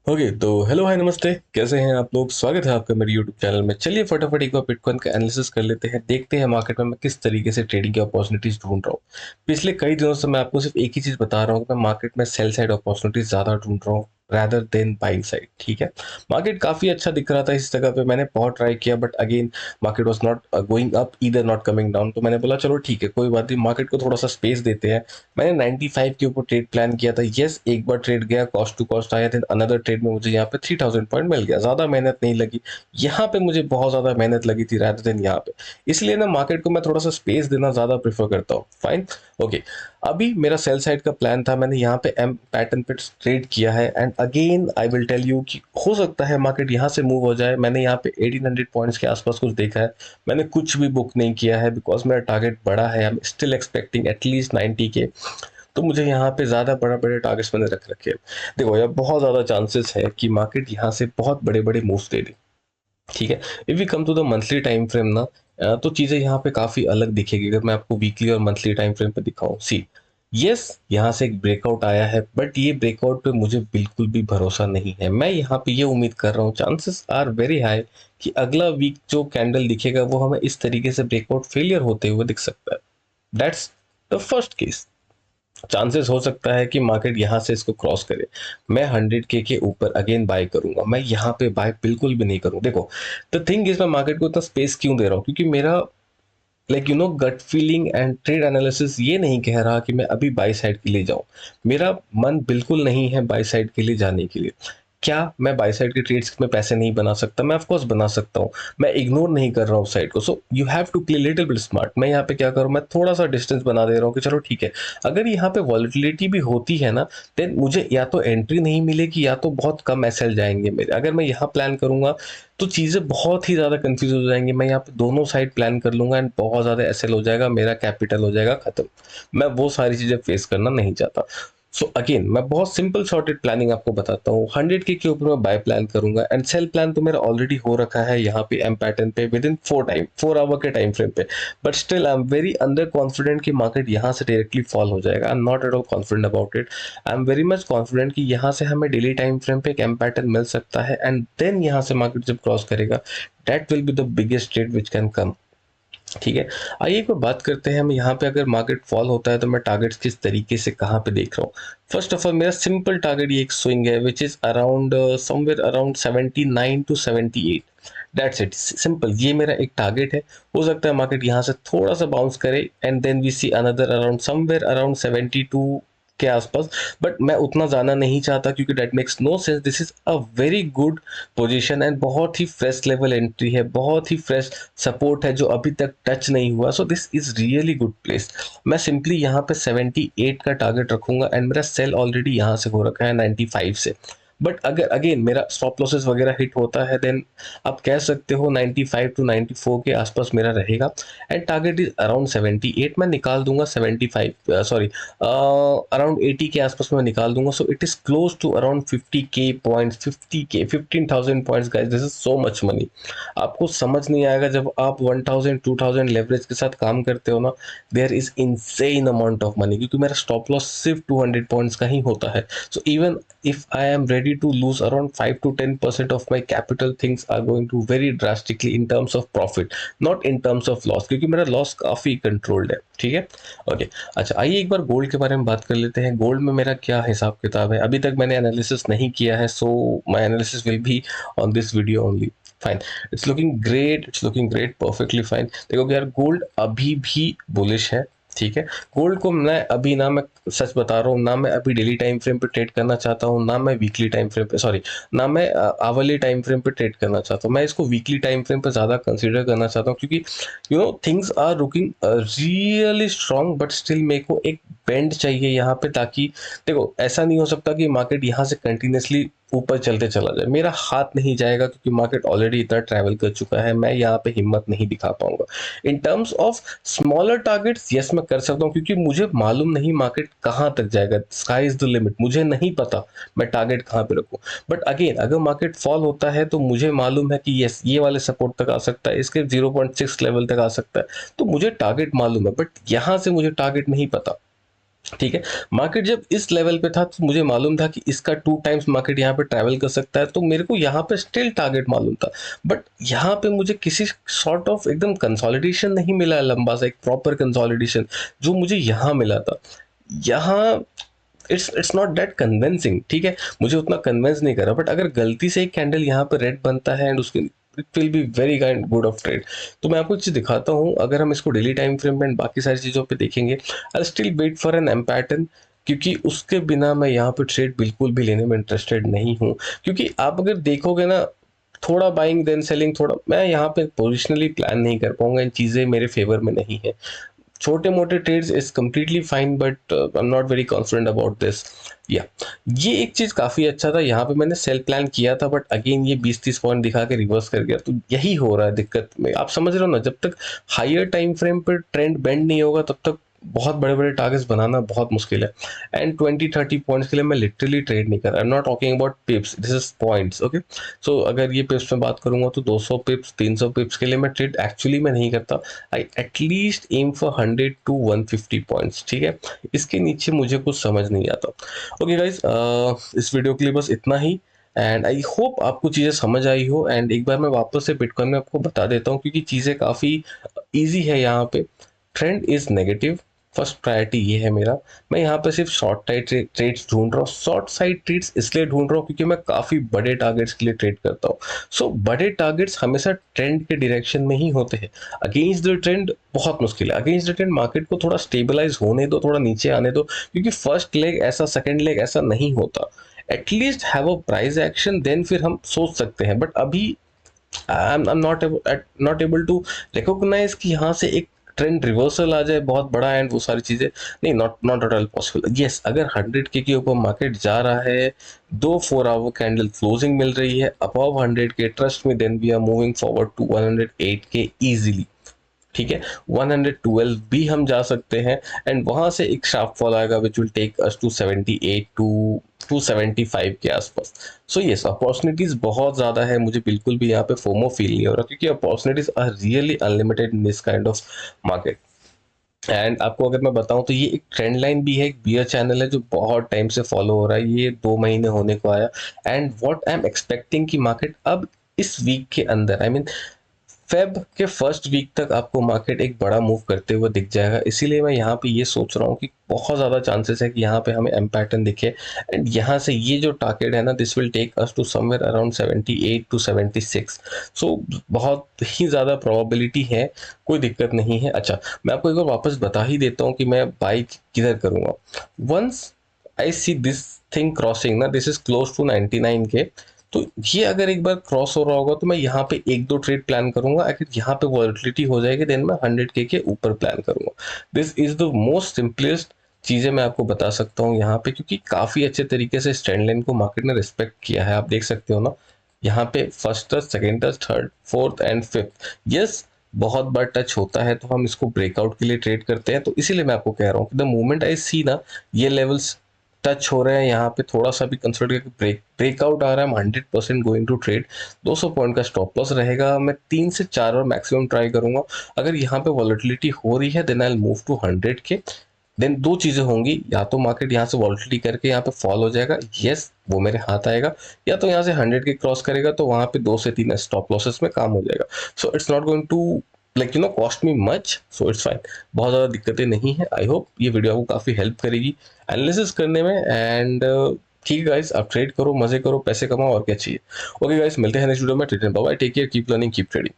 Okay तो hello hi नमस्ते। कैसे हैं आप लोग? स्वागत है आपका मेरे यूट्यूब चैनल में। चलिए फटाफट एक बार बिटकॉइन का एनालिसिस कर लेते हैं, देखते हैं मार्केट में मैं किस तरीके से ट्रेडिंग की अपॉर्चुनिटीज ढूंढ रहा हूँ। पिछले कई दिनों से मैं आपको सिर्फ एक ही चीज बता रहा हूँ कि मैं मार्केट में सेल साइड अपॉर्चुनिटीज ज्यादा ढूंढ रहा हूँ rather देन बाइंग साइड। ठीक है, मार्केट काफी अच्छा दिख रहा था इस जगह पे, मैंने बहुत ट्राई किया but again market was not going up either not coming down. तो मैंने बोला चलो ठीक है, कोई बात नहीं, मार्केट को थोड़ा सा स्पेस देते हैं। मैंने 95 के ऊपर ट्रेड प्लान किया था। यस, एक बार ट्रेड गया, कॉस्ट टू कॉस्ट आया, देन अनदर ट्रेड में मुझे यहाँ पे 3000 पॉइंट मिल गया। ज्यादा मेहनत नहीं लगी, यहाँ पे मुझे बहुत ज्यादा मेहनत लगी थी रादर देन यहाँ पे। इसलिए ना मार्केट को मैं थोड़ा सा स्पेस देना ज्यादा प्रेफर करता हूँ। Fine, okay. अभी मेरा सेल साइड का प्लान था, मैंने यहाँ पे एम पैटर्न पे ट्रेड किया है and again I will tell you कि हो सकता है मार्केट यहाँ से मूव हो जाए। मैंने यहाँ पे 1800 पॉइंट्स के आसपास कुछ देखा है। मैंने कुछ भी बुक नहीं किया है बिकॉज मेरा टारगेट बड़ा है। I am still expecting at least 90 के। तो मुझे यहाँ पे ज़्यादा बड़े-बड़े टारगेट्स मैंने रख रखे हैं। देखो यार, बहुत ज़्यादा चांसेस है कि मार्केट यहाँ से बहुत बड़े-बड़े मूव्स दे दे। ठीक है? If we come to the monthly time frame ना, तो चीज़ें यहाँ पे काफ़ी अलग दिखेगी अगर मैं आपको वीकली और मंथली टाइम फ्रेम पे दिखाऊँ। सी, यस, यहाँ से एक ब्रेकआउट आया है बट ये ब्रेकआउट पे मुझे बिल्कुल भी भरोसा नहीं है। मैं यहाँ पे ये उम्मीद कर रहा हूँ, चांसेस आर वेरी हाई कि अगला वीक जो कैंडल दिखेगा वो हमें इस तरीके से ब्रेकआउट फेलियर होते हुए दिख सकता है। That's the first case. Chances हो सकता है कि मार्केट यहाँ से इसको क्रॉस करे। मैं 100 के ऊपर अगेन बाय करूंगा। मैं यहाँ पे बाय बिल्कुल भी नहीं करूँ। देखो, द थिंग इज, मैं मार्केट को इतना स्पेस क्यों दे रहा हूँ? क्योंकि मेरा gut feeling and trade analysis ये नहीं कह रहा कि मैं अभी बाई साइड के लिए जाऊं। मेरा मन बिल्कुल नहीं है बाई साइड के लिए जाने के लिए। क्या मैं बाई साइड के ट्रेड्स में पैसे नहीं बना सकता? मैं ऑफ कोर्स बना सकता हूँ। मैं इग्नोर नहीं कर रहा हूँ साइड को। So you have to play little bit smart. मैं यहाँ पे क्या करूँ, मैं थोड़ा सा डिस्टेंस बना दे रहा हूँ कि चलो ठीक है, अगर यहाँ पे वॉलिटिलिटी भी होती है ना, देन मुझे या तो एंट्री नहीं मिलेगी या तो बहुत कम एसएल जाएंगे मेरे। अगर मैं यहाँ प्लान करूंगा तो चीज़ें बहुत ही ज़्यादा कंफ्यूज हो जाएंगी। मैं यहाँ पे दोनों साइड प्लान कर लूंगा एंड बहुत ज़्यादा एसएल हो जाएगा, मेरा कैपिटल हो जाएगा खत्म। मैं वो सारी चीज़ें फेस करना नहीं चाहता। सो अगेन मैं बहुत सिंपल सॉर्टेड प्लानिंग आपको बताता हूँ। 100 के ऊपर मैं बाय प्लान करूंगा एंड सेल प्लान तो मेरा ऑलरेडी हो रखा है यहाँ पे एम पैटर्न पे विद इन 4 आवर के टाइम फ्रेम पे। But still I am very under confident कि मार्केट यहाँ से डायरेक्टली फॉल हो जाएगा। आई am not at all confident about it. I am very much confident कि यहाँ से हमें डेली टाइम फ्रेम पे एक एम पैटर्न मिल सकता है एंड देन यहाँ से मार्केट जब क्रॉस करेगा, that will be the biggest trade which can come. ठीक है, आइए एक बार बात करते हैं हम यहाँ पे अगर मार्केट फॉल होता है तो मैं टारगेट्स किस तरीके से कहाँ पे देख रहा हूँ। फर्स्ट ऑफ ऑल मेरा सिंपल टारगेट ये एक स्विंग है which is around somewhere around 79 to 78। That's it, simple, ये मेरा एक टारगेट है। हो सकता है मार्केट यहाँ से थोड़ा सा बाउंस करे and then we see another around somewhere around 72 के आसपास। बट मैं उतना जाना नहीं चाहता क्योंकि that makes no sense. This is a very good position and बहुत ही फ्रेश लेवल एंट्री है, बहुत ही फ्रेश सपोर्ट है जो अभी तक टच नहीं हुआ। So this is really good place. मैं सिंपली यहाँ पे 78 का टारगेट रखूंगा एंड मेरा सेल ऑलरेडी यहाँ से हो रखा है 95 से। बट अगर अगेन मेरा स्टॉप लॉसेस वगैरह हिट होता है देन आप कह सकते हो 95 टू 94 के आसपास मेरा रहेगा एंड टारगेट इज अराउंड 78। मैं निकाल दूंगा 75, सॉरी अराउंड 80 के आसपास मैं निकाल दूंगा। So it is close to around 50 के पॉइंट्स, 50 के 15,000 points guys, this is so much money. आपको समझ नहीं आएगा जब आप 1000 2000 लेवरेज के साथ काम करते हो ना, there is insane amount of money. क्योंकि मेरा स्टॉप लॉस सिर्फ 200 पॉइंट्स का ही होता है। So even if I am ready to lose around 5 to 10% of my capital, things are going to very drastically in terms of profit, not in terms of loss, क्योंकि मेरा loss काफी controlled है। ठीक है, okay. अच्छा, आइए एक बार gold के बारे में बात कर लेते हैं। गोल्ड में मेरा क्या हिसाब किताब है? अभी तक मैंने एनालिसिस नहीं किया है, so my analysis will be on this video only. Fine, it's looking great, it's looking great, perfectly fine. देखो यार, गोल्ड अभी भी बुलिश है। ठीक है, गोल्ड को मैं अभी ना, मैं सच बता रहा हूँ ना, मैं अभी डेली टाइम फ्रेम पे ट्रेड करना चाहता हूँ, ना मैं वीकली टाइम फ्रेम पे, सॉरी, ना मैं आवरली टाइम फ्रेम पे ट्रेड करना चाहता हूँ। मैं इसको वीकली टाइम फ्रेम पे ज़्यादा कंसीडर करना चाहता हूँ क्योंकि things are looking really strong but still मेरे को एक बेंड चाहिए यहाँ पे, ताकि देखो ऐसा नहीं हो सकता कि मार्केट यहाँ से कंटिन्यूसली ऊपर चलते चला जाए। मेरा हाथ नहीं जाएगा क्योंकि मार्केट ऑलरेडी इतना ट्रैवल कर चुका है। मैं यहाँ पे हिम्मत नहीं दिखा पाऊंगा। In terms of smaller targets, yes मैं कर सकता हूँ क्योंकि मुझे मालूम नहीं मार्केट कहाँ तक जाएगा। स्काई इज द लिमिट, मुझे नहीं पता मैं टारगेट कहाँ पे रखूँ। बट अगेन अगर मार्केट फॉल होता है तो मुझे मालूम है कि यस ये वाले सपोर्ट तक आ सकता है, इसके 0.6 लेवल तक आ सकता है। तो मुझे टारगेट मालूम है बट यहाँ से मुझे टारगेट नहीं पता। ठीक है। मार्केट जब इस लेवल पे था तो मुझे मालूम था कि इसका 2 टाइम्स मार्केट यहाँ पे ट्रैवल कर सकता है, तो मेरे को यहाँ पे स्टिल टारगेट मालूम था। बट यहाँ पे मुझे किसी सॉर्ट ऑफ एकदम कंसोलिडेशन नहीं मिला, लंबा सा एक प्रॉपर कंसोलिडेशन जो मुझे यहाँ मिला था। यहाँ इट्स नॉट दैट कन्विंसिंग, ठीक है, मुझे उतना कन्विंस नहीं करा। बट अगर गलती से एक कैंडल यहाँ पे रेड बनता है एंड उसके it will be very kind good of trade. तो मैं आपको एक चीज दिखाता हूँ, अगर हम इसको डेली टाइम फ्रेम में बाकी सारी चीजों पे देखेंगे, I still wait for an M pattern, क्योंकि उसके बिना मैं यहाँ पे ट्रेड बिल्कुल भी लेने में इंटरेस्टेड नहीं हूँ। क्योंकि आप अगर देखोगे ना, थोड़ा बाइंग देन सेलिंग, थोड़ा मैं यहाँ पे पोजिशनली प्लान नहीं कर पाऊंगा, इन चीजें मेरे फेवर में नहीं है। छोटे मोटे trades is completely fine, but I am not very confident about this. या ये एक चीज काफी अच्छा था, यहाँ पे मैंने सेल प्लान किया था, बट अगेन ये 20-30 पॉइंट दिखा के रिवर्स कर गया। तो यही हो रहा है दिक्कत में, आप समझ रहे हो ना, जब तक हायर टाइम फ्रेम पर ट्रेंड बेंड नहीं होगा तब तक बहुत बड़े बड़े टारगेट्स बनाना बहुत मुश्किल है। एंड 20-30 पॉइंट्स के लिए मैं लिटरली ट्रेड नहीं कर रहा, I am not talking about pips, this is points, okay. So अगर ये पिप्स में बात करूंगा तो 200 पिप्स 300 पिप्स के लिए मैं ट्रेड एक्चुअली में नहीं करता। I at least aim for 100 to 150 points, ठीक है। इसके नीचे मुझे कुछ समझ नहीं आता। ओके गाइज, इस वीडियो के लिए बस इतना ही। एंड आई होप आपको चीज़ें समझ आई हो। एंड एक बार मैं वापस से बिटकॉइन में आपको बता देता हूँ, क्योंकि चीज़ें काफ़ी ईजी है यहाँ पे। Trend is negative, first priority ये है मेरा। मैं यहाँ पे सिर्फ शॉर्ट ट्रेड्स ढूंढ रहा हूँ। शॉर्ट साइड ट्रेड्स इसलिए ढूंढ रहा हूँ क्योंकि मैं काफ़ी बड़े टारगेट्स के लिए ट्रेड करता हूँ। सो बड़े टारगेट्स हमेशा ट्रेंड के डायरेक्शन में ही होते हैं। अगेंस्ट द ट्रेंड बहुत मुश्किल है। अगेंस्ट द ट्रेंड मार्केट को थोड़ा स्टेबलाइज होने दो, थोड़ा नीचे आने दो, क्योंकि फर्स्ट लेग ऐसा, सेकेंड लेग ऐसा नहीं होता। At least have a price action, then फिर हम सोच सकते हैं। बट अभी I'm not able to recognize कि यहाँ से एक ट्रेंड रिवर्सल आ जाए बहुत बड़ा एंड वो सारी चीजें, नहीं, not at all possible. Yes, अगर 100K के ऊपर मार्केट जा रहा है, 2 4 आवर कैंडल क्लोजिंग मिल रही है अबव 100K, ट्रस्ट में, then we are moving forward to 108K easily, ठीक है। 112 भी हम जा सकते हैं एंड वहां से एक शार्प फॉल आएगा which will take us to 78 to 275 के आसपास। सो यस, अपॉर्चुनिटीज बहुत ज्यादा है, मुझे बिल्कुल भी यहाँ पे फोमो फील नहीं हो रहा, क्योंकि opportunities are really unlimited in this kind of market. And आपको अगर मैं बताऊं तो ये एक ट्रेंड लाइन भी है, एक बियर चैनल है जो बहुत टाइम से फॉलो हो रहा है, ये 2 महीने होने को आया। And what I am expecting कि मार्केट अब इस वीक के अंदर, आई मीन फेब के फर्स्ट वीक तक आपको मार्केट एक बड़ा मूव करते हुए दिख जाएगा। इसीलिए मैं यहाँ पे ये सोच रहा हूँ कि बहुत ज़्यादा चांसेस है कि यहाँ पे हमें एम पैटर्न दिखे। एंड यहाँ से ये जो टारगेट है ना, this will take us to somewhere around 78 to 76। So बहुत ही ज़्यादा प्रोबेबिलिटी है, कोई दिक्कत नहीं है। अच्छा, मैं आपको एक बार वापस बता ही देता हूँ कि मैं बाई किधर करूँगा। Once I see this thing crossing ना, this is close to 99K, तो ये अगर एक बार क्रॉस हो रहा होगा तो मैं यहाँ पे 1-2 ट्रेड प्लान करूंगा। अगर यहाँ पे वॉलिटिलिटी हो जाएगी देन मैं 100K के ऊपर प्लान करूंगा। This is the most simplest चीजें मैं आपको बता सकता हूँ यहाँ पे, क्योंकि काफी अच्छे तरीके से स्टैंड लाइन को मार्केट ने रिस्पेक्ट किया है, आप देख सकते हो ना। यहाँ पे first touch, second touch, third, fourth and fifth, yes, बहुत बार टच होता है तो हम इसको ब्रेकआउट के लिए ट्रेड करते हैं। तो इसीलिए मैं आपको कह रहा हूँ कि द मोमेंट आई सी ना, ये लेवल्स टच हो रहे हैं, यहाँ पे थोड़ा सा भी कंसिडर करके ब्रेकआउट आ रहा है, 100% गोइंग टू ट्रेड। 200 पॉइंट का स्टॉप लॉस रहेगा, मैं 3 से 4 और मैक्सिमम ट्राई करूंगा। अगर यहाँ पे वॉलिटिलिटी हो रही है then I move to 100K। Then दो चीजें होंगी, या तो मार्केट यहाँ से वॉलिटिलिटी करके यहाँ पे फॉल हो जाएगा, यस, वो मेरे हाथ आएगा, या तो यहाँ से 100K क्रॉस करेगा तो वहां पे 2 से 3 स्टॉप लॉसेस में काम हो जाएगा। So it's not going to cost me much, so it's fine, बहुत ज़्यादा दिक्कतें नहीं है। आई होप ये वीडियो आपको काफ़ी हेल्प करेगी एनालिसिस करने में। एंड ठीक है गाइस, आप ट्रेड करो, मजे करो, पैसे कमाओ, और क्या चाहिए। ओके गाइस, मिलते हैं नेक्स्ट वीडियो में। Bye bye, take care, keep learning, keep trading.